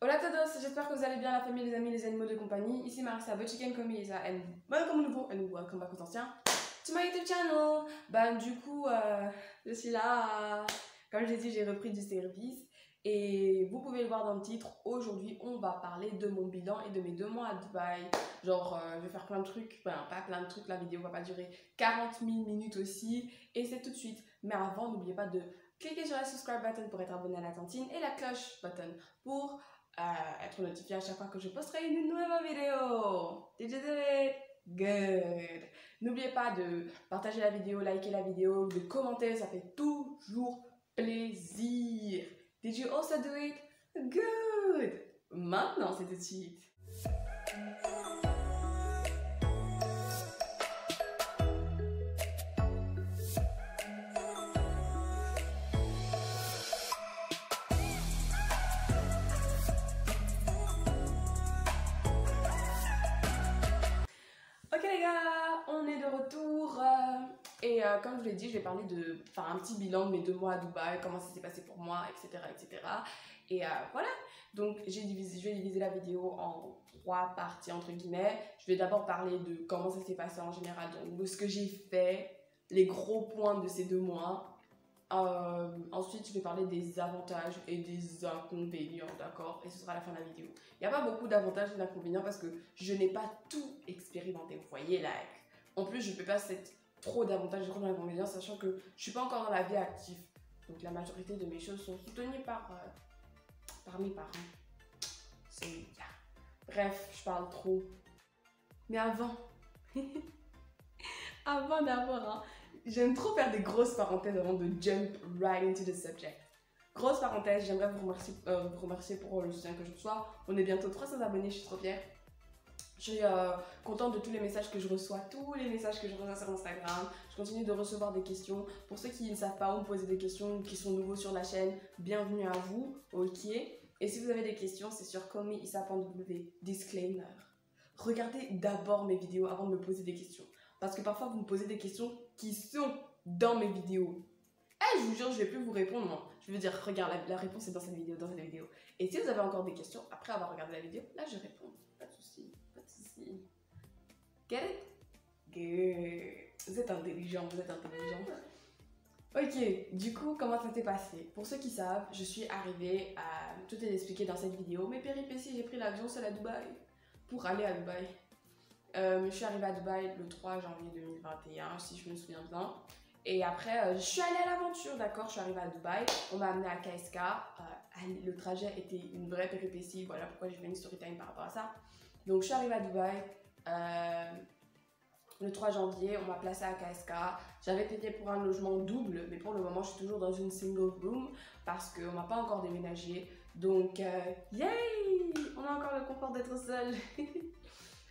Hola a todos, j'espère que vous allez bien, la famille, les amis, les animaux de compagnie. Ici Marissa, but chicken comme Isa, and welcome nouveau, and welcome back aux anciens, to my YouTube channel. Du coup, je suis là, comme je l'ai dit, j'ai repris du service. Et vous pouvez le voir dans le titre, aujourd'hui on va parler de mon bilan et de mes 2 mois à Dubaï. Genre, je vais faire plein de trucs, enfin pas plein de trucs, la vidéo va pas durer 40 000 minutes aussi. Et c'est tout de suite. Mais avant, n'oubliez pas de cliquer sur la subscribe button pour être abonné à la tantine et la cloche button pour être notifié à chaque fois que je posterai une nouvelle vidéo. Did you do it? Good. N'oubliez pas de partager la vidéo, liker la vidéo, de commenter, ça fait toujours plaisir. Did you also do it? Good. Maintenant, c'est tout de suite. Ok les gars, on est de retour et comme je vous l'ai dit, je vais parler de faire un petit bilan de mes 2 mois à Dubaï, comment ça s'est passé pour moi, etc. etc. Et voilà, donc je vais diviser la vidéo en 3 parties entre guillemets. Je vais d'abord parler de comment ça s'est passé en général, donc de ce que j'ai fait, les gros points de ces 2 mois. Ensuite, je vais parler des avantages et des inconvénients, d'accord? Et ce sera la fin de la vidéo. Il n'y a pas beaucoup d'avantages et d'inconvénients parce que je n'ai pas tout expérimenté, vous voyez, like. En plus, je ne peux pas être trop d'avantages et trop d'inconvénients, sachant que je ne suis pas encore dans la vie active. Donc, la majorité de mes choses sont soutenues par mes parents. So, yeah. Bref, je parle trop. Mais avant, avant d'avoir, j'aime trop faire des grosses parenthèses avant de jump right into the subject. Grosse parenthèse, j'aimerais vous remercier pour le soutien que je reçois. On est bientôt 300 abonnés, je suis trop fière. Je suis contente de tous les messages que je reçois, sur Instagram. Je continue de recevoir des questions. Pour ceux qui ne savent pas où me poser des questions, qui sont nouveaux sur la chaîne, bienvenue à vous, ok. Et si vous avez des questions, c'est sur callmeisa.w, disclaimer. Regardez d'abord mes vidéos avant de me poser des questions. Parce que parfois, vous me posez des questions qui sont dans mes vidéos. Eh, je vous jure, je vais plus vous répondre, moi. Je veux dire, regarde, la réponse est dans cette vidéo, Et si vous avez encore des questions, après avoir regardé la vidéo, là, je réponds. Pas de soucis, pas de soucis. Get it? Good. Vous êtes intelligent. Ok, du coup, comment ça s'est passé? Pour ceux qui savent, je suis arrivée à... Tout est expliqué dans cette vidéo. Mes péripéties, j'ai pris l'avion seul à Dubaï. Pour aller à Dubaï. Je suis arrivée à Dubaï le 3 janvier 2021, si je me souviens bien. Et après, je suis allée à l'aventure, d'accord? Je suis arrivée à Dubaï, on m'a amenée à KSK. Le trajet était une vraie péripétie, voilà pourquoi j'ai fait une story time par rapport à ça. Donc, je suis arrivée à Dubaï le 3 janvier, on m'a placée à KSK. J'avais payé pour un logement double, mais pour le moment, je suis toujours dans une single room parce qu'on m'a pas encore déménagé. Donc, yay! On a encore le confort d'être seul.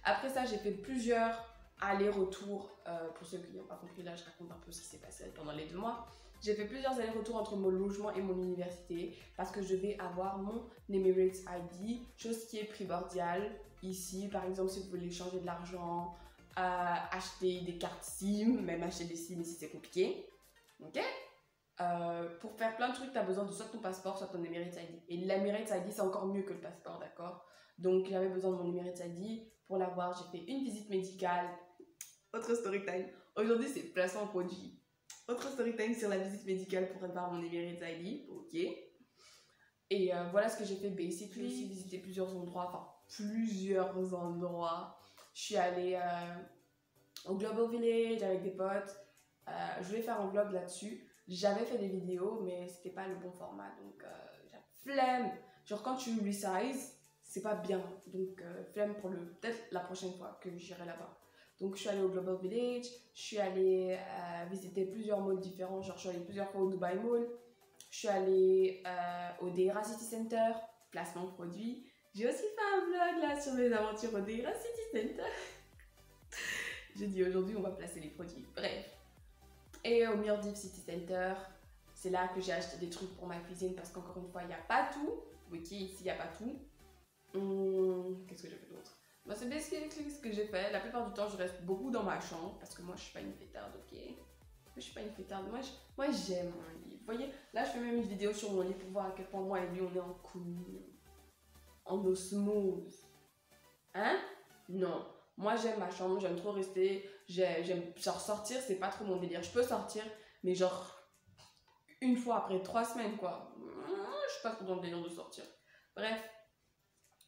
Après ça, j'ai fait plusieurs allers-retours. Pour ceux qui n'ont pas compris, là, je raconte un peu ce qui s'est passé pendant les 2 mois. J'ai fait plusieurs allers-retours entre mon logement et mon université parce que je devais avoir mon Emirates ID, chose qui est primordiale ici. Par exemple, si vous voulez changer de l'argent, acheter des cartes SIM, même acheter des SIM ici, c'est compliqué. Ok? Pour faire plein de trucs, tu as besoin de soit ton passeport, soit ton Emirates ID. Et l'Emirates ID, c'est encore mieux que le passeport, d'accord? Donc, j'avais besoin de mon Emirates ID. Pour l'avoir, j'ai fait une visite médicale. Autre story time. Aujourd'hui, c'est placement produit. Autre story time sur la visite médicale pour avoir mon Emirates ID. Ok. Et voilà ce que j'ai fait basically. J'ai aussi visité plusieurs endroits. Je suis allée au Global Village avec des potes. Je voulais faire un vlog là-dessus. J'avais fait des vidéos, mais c'était pas le bon format. Donc, j'ai flemme. Genre, quand tu resize, c'est pas bien. Donc, flemme pour peut-être la prochaine fois que j'irai là-bas. Donc, je suis allée au Global Village. Je suis allée visiter plusieurs malls différents. Genre, je suis allée plusieurs fois au Dubai Mall. Je suis allée au Deira City Center, placement produit. J'ai aussi fait un vlog là sur mes aventures au Deira City Center. J'ai dit aujourd'hui, on va placer les produits. Bref. Et au Maldives City Center, c'est là que j'ai acheté des trucs pour ma cuisine parce qu'encore une fois, il n'y a pas tout. Ok, ici, il n'y a pas tout. Qu'est-ce que j'ai fait d'autre? Bah, c'est basically ce que j'ai fait. La plupart du temps, je reste beaucoup dans ma chambre parce que moi, je suis pas une fêtarde, ok? Je suis pas une fêtarde. Moi, j'aime mon lit. Vous voyez, là, je fais même une vidéo sur mon lit pour voir à quel point moi et lui, on est en couple. en osmose. Hein? Non. Moi, j'aime ma chambre, j'aime trop rester. J'aime, genre, sortir, c'est pas trop mon délire. Je peux sortir, mais genre, une fois après 3 semaines, quoi. Je suis pas trop dans le délire de sortir. Bref.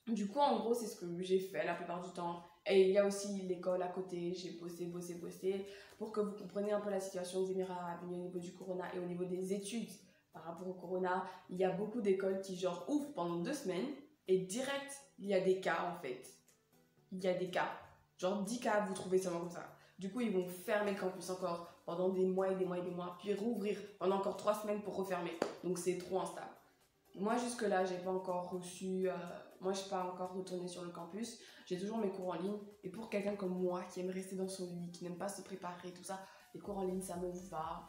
Du coup, en gros, c'est ce que j'ai fait la plupart du temps. Et il y a aussi l'école à côté. J'ai bossé. Pour que vous compreniez un peu la situation des Émirats arabes unis au niveau du corona et au niveau des études par rapport au corona. Il y a beaucoup d'écoles qui, genre, ouvrent pendant 2 semaines. Et direct, il y a des cas, en fait. Il y a des cas. Genre 10 cas, vous trouvez seulement comme ça. Du coup, ils vont fermer le campus encore pendant des mois, puis rouvrir pendant encore 3 semaines pour refermer. Donc, c'est trop instable. Moi, jusque-là, j'ai pas encore reçu... moi, je suis pas encore retournée sur le campus. J'ai toujours mes cours en ligne. Et pour quelqu'un comme moi, qui aime rester dans son lit, qui n'aime pas se préparer, tout ça, les cours en ligne, ça me va.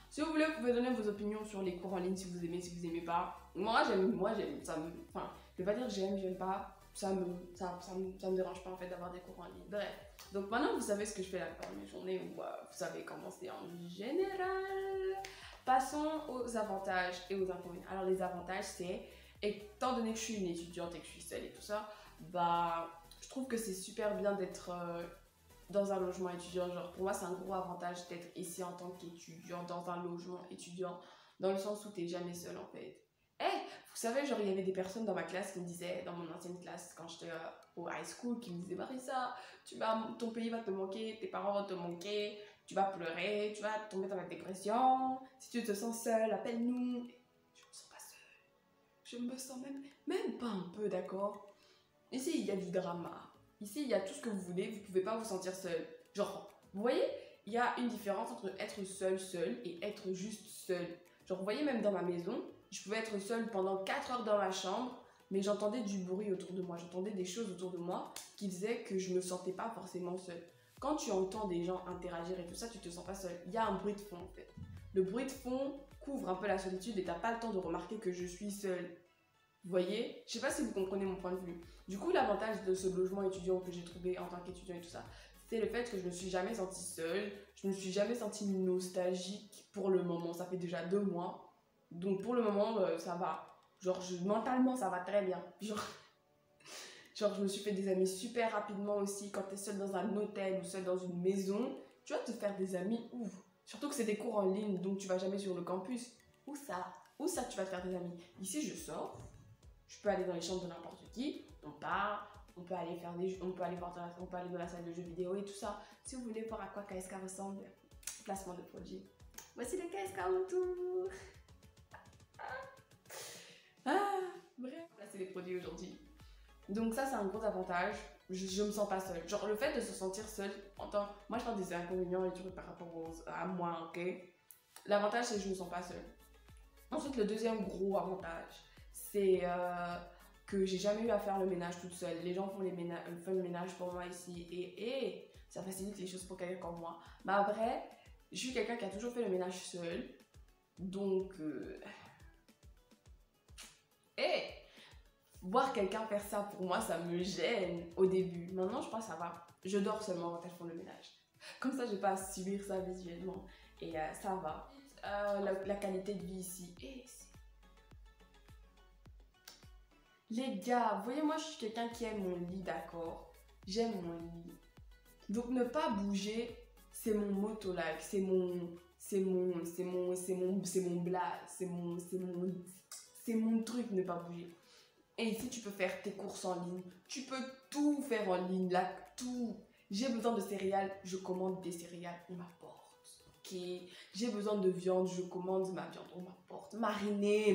Si vous voulez, vous pouvez donner vos opinions sur les cours en ligne, si vous aimez pas. Moi, j'aime, ça me... Enfin, je vais pas dire j'aime pas. Ça me dérange pas, en fait, d'avoir des cours en ligne. Bref. Donc, maintenant, vous savez ce que je fais la plupart de mes journées, ou vous savez comment c'est en général. Passons aux avantages et aux inconvénients. Alors, les avantages, c'est, étant donné que je suis une étudiante et que je suis seule et tout ça, bah, je trouve que c'est super bien d'être dans un logement étudiant. Genre, pour moi, c'est un gros avantage d'être ici en tant qu'étudiant, dans un logement étudiant, dans le sens où t'es jamais seule, en fait. Vous savez, genre, il y avait des personnes dans ma classe qui me disaient, dans mon ancienne classe, quand j'étais au high school, qui me disaient, Marissa, ton pays va te manquer, tes parents vont te manquer, tu vas pleurer, tu vas tomber dans la dépression. Si tu te sens seule, appelle-nous. Je me sens pas seule. Je me sens même pas un peu, d'accord? Ici, il y a du drama. Ici, il y a tout ce que vous voulez, vous pouvez pas vous sentir seule. Genre, vous voyez, il y a une différence entre être seul et être juste seul. Genre, vous voyez, même dans ma maison, je pouvais être seule pendant 4 heures dans ma chambre, mais j'entendais du bruit autour de moi, j'entendais des choses autour de moi qui faisaient que je me sentais pas forcément seule. Quand tu entends des gens interagir et tout ça, tu te sens pas seule. Il y a un bruit de fond, en fait. Le bruit de fond couvre un peu la solitude et t'as pas le temps de remarquer que je suis seule. Vous voyez? Je sais pas si vous comprenez mon point de vue. Du coup, l'avantage de ce logement étudiant que j'ai trouvé en tant qu'étudiant et tout ça, c'est le fait que je me suis jamais sentie seule, je me suis jamais sentie nostalgique pour le moment. Ça fait déjà 2 mois. Donc pour le moment, ça va. Genre, mentalement, ça va très bien. Genre, je me suis fait des amis super rapidement aussi. Quand t'es seule dans un hôtel ou seule dans une maison, tu vas te faire des amis où? Surtout que c'est des cours en ligne, donc tu vas jamais sur le campus. Où ça? Où ça tu vas te faire des amis? Ici, je sors. Je peux aller dans les chambres de n'importe qui. On parle. On peut aller faire des jeux, on peut aller dans la salle de jeux vidéo et tout ça. Si vous voulez voir à quoi KSK ressemble, placement de produit. Voici le KSK autour. Bref, placer les produits aujourd'hui. Donc ça, c'est un gros avantage. Je me sens pas seule. Genre, le fait de se sentir seule, moi, je parle des inconvénients et tout par rapport à moi, ok? L'avantage, c'est que je me sens pas seule. Ensuite, le deuxième gros avantage, c'est que j'ai jamais eu à faire le ménage toute seule. Les gens font le ménage pour moi ici et ça facilite les choses pour quelqu'un comme moi. Mais après, je suis quelqu'un qui a toujours fait le ménage seul. Donc, voir quelqu'un faire ça pour moi, ça me gêne au début. Maintenant, je pense que ça va. Je dors seulement quand elles font le ménage. Comme ça, je n'ai pas à subir ça visuellement. Et ça va. La qualité de vie ici. Les gars, vous voyez, moi, je suis quelqu'un qui aime mon lit, d'accord? J'aime mon lit. Donc, ne pas bouger, c'est mon motto, like. C'est mon blaze. C'est mon truc, ne pas bouger. Et ici, tu peux faire tes courses en ligne. Tu peux tout faire en ligne, là, tout. J'ai besoin de céréales, je commande des céréales, on m'apporte. Ok. J'ai besoin de viande, je commande ma viande, on m'apporte. Marinée.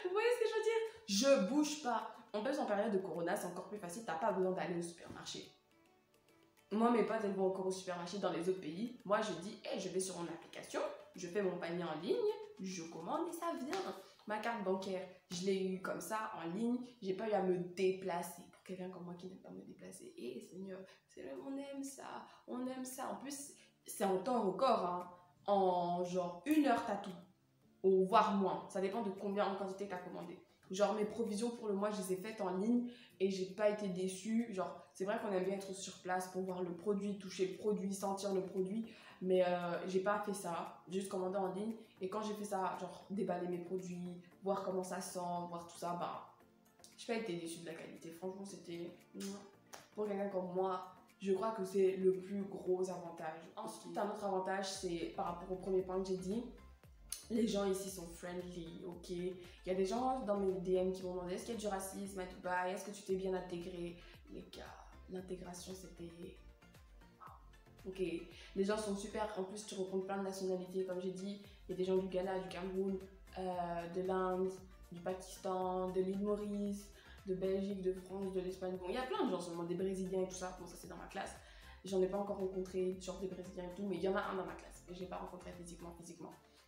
Vous voyez ce que je veux dire? Je bouge pas. En plus, en période de corona, c'est encore plus facile. T'as pas besoin d'aller au supermarché. Moi, mes potes, elles vont encore au supermarché dans les autres pays. Moi, je dis, je vais sur mon application, je fais mon panier en ligne, je commande et ça vient. Ma carte bancaire, je l'ai eu comme ça, en ligne. J'ai pas eu à me déplacer. Pour quelqu'un comme moi qui n'aime pas me déplacer. Seigneur, on aime ça. On aime ça. En plus, c'est en temps record. Hein. En genre 1 heure, t'as tout. Ou voire moins. Ça dépend de combien en quantité t'as commandé. Genre mes provisions pour le mois, je les ai faites en ligne et j'ai pas été déçue. Genre, c'est vrai qu'on aime bien être sur place pour voir le produit, toucher le produit, sentir le produit. Mais j'ai pas fait ça. J'ai juste commandé en ligne. Et quand j'ai fait ça, genre déballer mes produits, voir comment ça sent, voir tout ça, bah, j'ai pas été déçue de la qualité. Franchement, c'était... Pour quelqu'un comme moi, je crois que c'est le plus gros avantage. Ensuite, un autre avantage, c'est par rapport au premier point que j'ai dit. Les gens ici sont friendly, ok. Il y a des gens dans mes DM qui m'ont demandé est-ce qu'il y a du racisme à Dubaï, est-ce que tu t'es bien intégré. Les gars, l'intégration c'était... Ok, les gens sont super, en plus tu rencontres plein de nationalités, comme j'ai dit, il y a des gens du Ghana, du Cameroun, de l'Inde, du Pakistan, de l'île Maurice, de Belgique, de France, de l'Espagne. Bon, il y a plein de gens seulement, des Brésiliens et tout ça, bon ça c'est dans ma classe. J'en ai pas encore rencontré, genre des Brésiliens et tout, mais il y en a un dans ma classe, et je l'ai pas rencontré physiquement.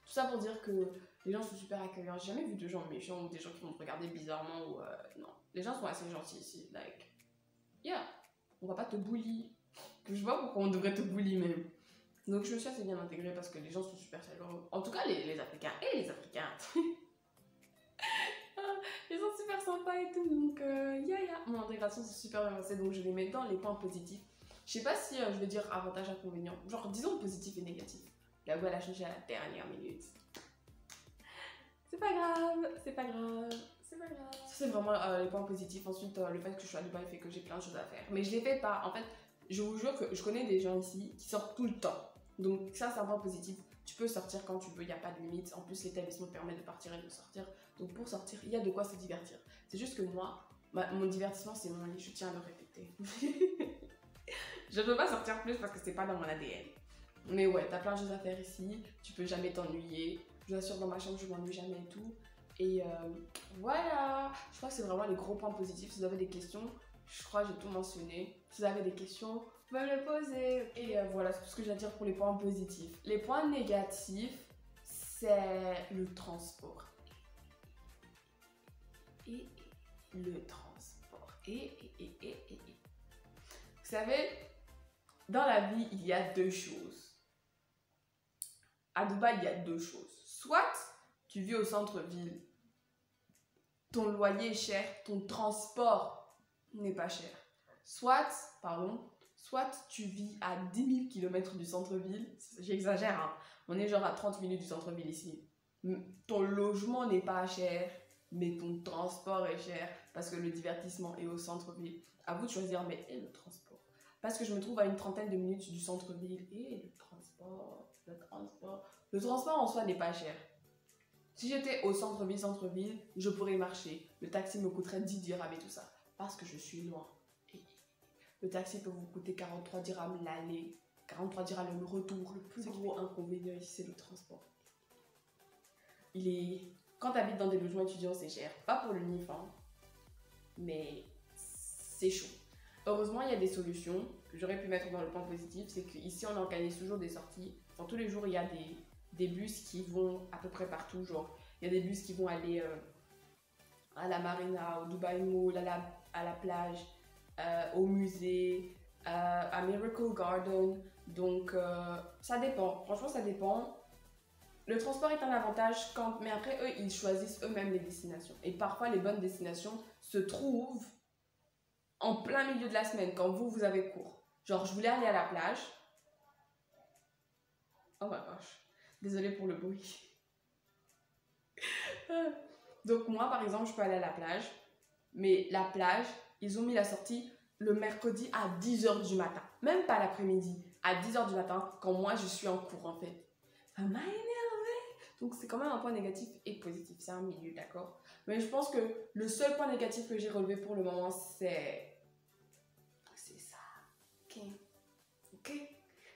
Tout ça pour dire que les gens sont super accueillants. J'ai jamais vu de gens méchants ou des gens qui vont te regarder bizarrement ou non. Les gens sont assez gentils ici, like, yeah, on va pas te bully. Je vois pourquoi on devrait te bully même. Donc je me suis assez bien intégrée parce que les gens sont super chaleureux. En tout cas les Africains et les Africains. Ils sont super sympas et tout. Donc mon intégration c'est super bien passée. Donc je les mets dans les points positifs. Je sais pas si je vais dire avantage, inconvénient. Genre disons positif et négatif. La web elle a changé à la dernière minute. C'est pas grave, c'est pas grave. C'est pas grave. Ça c'est vraiment les points positifs. Ensuite le fait que je suis à Dubaï fait que j'ai plein de choses à faire. Mais je les fais pas. En fait, je vous jure que je connais des gens ici qui sortent tout le temps. Donc ça c'est un point positif. Tu peux sortir quand tu veux, il n'y a pas de limite. En plus l'établissement te permet de partir et de sortir. Donc pour sortir, il y a de quoi se divertir. C'est juste que moi, mon divertissement c'est mon lit, je tiens à le répéter. Je ne peux pas sortir plus parce que c'est pas dans mon ADN. Mais ouais, t'as plein de choses à faire ici, tu peux jamais t'ennuyer. Je vous assure, dans ma chambre je m'ennuie jamais et tout. Et voilà, je crois que c'est vraiment les gros points positifs. Si vous avez des questions, je crois que j'ai tout mentionné. Si vous avez des questions, vous pouvez me les poser. Et voilà, c'est tout ce que j'ai à dire pour les points positifs. Les points négatifs, c'est le transport. Et le transport. Vous savez, dans la vie, il y a deux choses. À Dubaï, il y a deux choses. Soit tu vis au centre-ville, ton loyer est cher, ton transport n'est pas cher. Soit tu vis à 10 000 km du centre-ville, j'exagère, hein, on est genre à 30 minutes du centre-ville ici. Ton logement n'est pas cher, mais ton transport est cher parce que le divertissement est au centre-ville. À vous de choisir, mais et le transport? Parce que je me trouve à une trentaine de minutes du centre-ville et le transport en soi n'est pas cher. Si j'étais au centre-ville, je pourrais marcher. Le taxi me coûterait 10 dirhams et tout ça. Parce que je suis loin. Et le taxi peut vous coûter 43 dirhams l'aller, 43 dirhams le retour. Le plus gros inconvénient ici, c'est le transport. Quand tu habites dans des logements étudiants, c'est cher. Pas pour le NIF, hein, mais c'est chaud. Heureusement, il y a des solutions que j'aurais pu mettre dans le point positif. C'est qu'ici, on organise toujours des sorties. Enfin, tous les jours, il y a des bus qui vont à peu près partout. Genre, il y a des bus qui vont aller à la marina, au Dubai Mall, à la plage, au musée, à Miracle Garden. Donc, ça dépend. Franchement, ça dépend. Le transport est un avantage, mais après, eux, ils choisissent eux-mêmes les destinations. Et parfois, les bonnes destinations se trouvent en plein milieu de la semaine, quand vous avez cours. Genre, je voulais aller à la plage. Oh my gosh. Désolée pour le bruit. Donc moi, par exemple, je peux aller à la plage. Mais la plage, ils ont mis la sortie le mercredi à 10h du matin. Même pas l'après-midi. À 10h du matin, quand moi, je suis en cours, en fait. Ça m'a énervé. Donc c'est quand même un point négatif et positif. C'est un milieu, d'accord? Mais je pense que le seul point négatif que j'ai relevé pour le moment, c'est ça. Ok?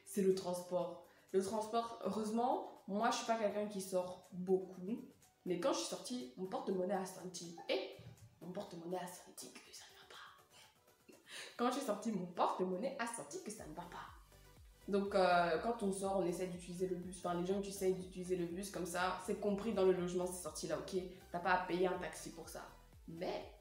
C'est le transport. Le transport, heureusement, moi je suis pas quelqu'un qui sort beaucoup. Mais quand je suis sortie, mon porte-monnaie a senti. Et mon porte-monnaie a senti que ça ne va pas. Quand je suis sortie, mon porte-monnaie a senti que ça ne va pas. Donc quand on sort, on essaie d'utiliser le bus. Enfin, les gens qui essayent d'utiliser le bus comme ça, c'est compris dans le logement, c'est sorti là, ok? T'as pas à payer un taxi pour ça. Mais,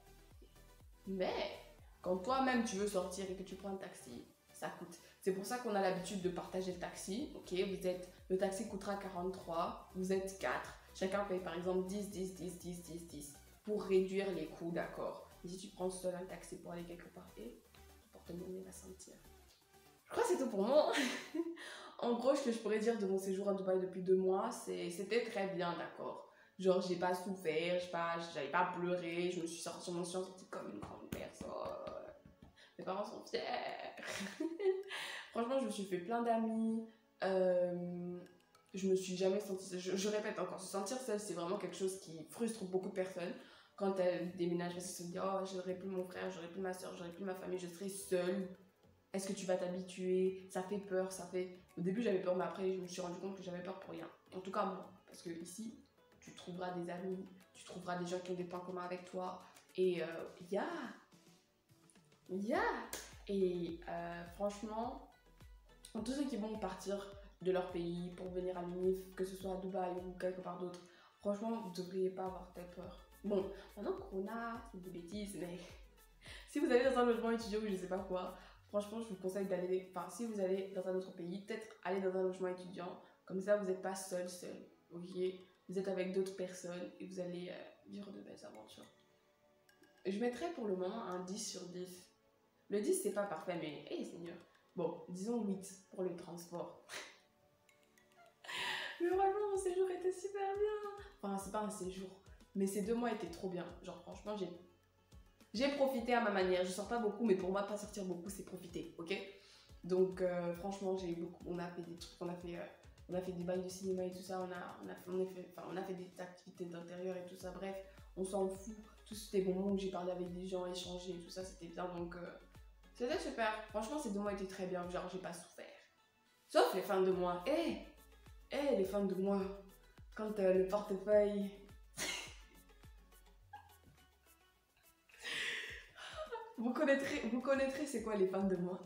quand toi-même tu veux sortir et que tu prends un taxi, ça coûte. C'est pour ça qu'on a l'habitude de partager le taxi. Ok, le taxi coûtera 43, vous êtes 4. Chacun paye par exemple 10. pour réduire les coûts, d'accord. Mais si tu prends seul un taxi pour aller quelque part, et ton porte-monnaie va sentir. Je crois que c'est tout pour moi. En gros, ce que je pourrais dire de mon séjour à Dubaï depuis 2 mois, c'était très bien, d'accord. Genre, j'ai pas souffert, j'avais pas pleuré, je me suis sentie comme une grande personne. Mes parents sont fiers. Franchement, je me suis fait plein d'amis. Je me suis jamais sentie... Je répète encore, se sentir seule, c'est vraiment quelque chose qui frustre beaucoup de personnes. Quand elles déménagent, parce qu'elles se disent « Oh, j'aurais plus mon frère, j'aurais plus ma soeur, j'aurais plus ma famille, je serai seule. » Est-ce que tu vas t'habituer? Ça fait peur, ça fait... Au début, j'avais peur, mais après, je me suis rendu compte que j'avais peur pour rien. En tout cas, moi. Parce que ici, tu trouveras des amis, tu trouveras des gens qui ont des points communs avec toi. Et Et franchement, tous ceux qui vont partir de leur pays pour venir à l'UNIF, que ce soit à Dubaï ou quelque part d'autre, franchement, vous ne devriez pas avoir très peur. Bon, maintenant Corona, c'est des bêtises, mais si vous allez dans un logement étudiant ou je sais pas quoi, franchement, je vous conseille d'aller, enfin, si vous allez dans un autre pays, peut-être aller dans un logement étudiant, comme ça vous n'êtes pas seul, ok? Vous êtes avec d'autres personnes et vous allez vivre de belles aventures. Je mettrais pour le moment un 10 sur 10. Le 10, c'est pas parfait, mais hey, Seigneur. Bon, disons 8 pour le transport. Mais vraiment, mon séjour était super bien. Enfin, c'est pas un séjour, mais ces 2 mois étaient trop bien. Genre, franchement, j'ai profité à ma manière. Je sors pas beaucoup, mais pour moi, pas sortir beaucoup, c'est profiter, ok? Donc, franchement, j'ai eu beaucoup. On a fait des trucs, on a fait des bails de cinéma et tout ça. On a fait des activités d'intérieur et tout ça. Bref, on s'en fout. Tous ces bons moments où j'ai parlé avec des gens, échangé et tout ça, c'était bien. Donc, c'était super. Franchement, ces 2 mois étaient très bien. Genre, j'ai pas souffert. Sauf les fins de mois. Les fins de mois. Quand le portefeuille... vous connaîtrez c'est quoi les fins de mois.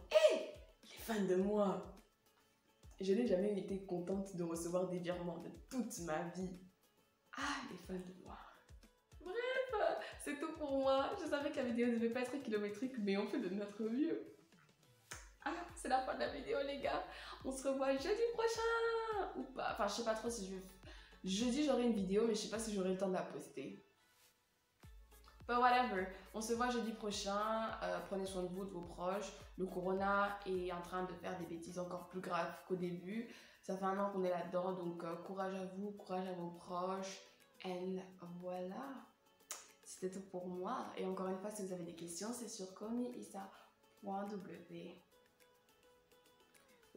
Les fins de mois. Je n'ai jamais été contente de recevoir des virements de toute ma vie. Ah, les fins de mois. Bref, c'est tout pour moi. Je savais que la vidéo ne devait pas être kilométrique, mais on fait de notre mieux. Ah, c'est la fin de la vidéo, les gars. On se revoit jeudi prochain. Ou pas. Enfin, je sais pas trop si je vais... Jeudi, j'aurai une vidéo, mais je sais pas si j'aurai le temps de la poster. But whatever. On se voit jeudi prochain. Prenez soin de vous, de vos proches. Le corona est en train de faire des bêtises encore plus graves qu'au début. Ça fait 1 an qu'on est là-dedans. Donc, courage à vous, courage à vos proches. Et voilà. C'était tout pour moi. Et encore une fois, si vous avez des questions, c'est sur komiissa.w.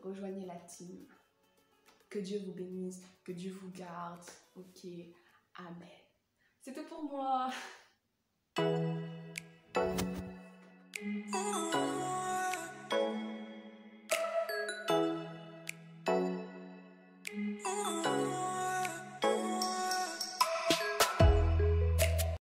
Rejoignez la team. Que Dieu vous bénisse, que Dieu vous garde. Ok, amen. C'est tout pour moi.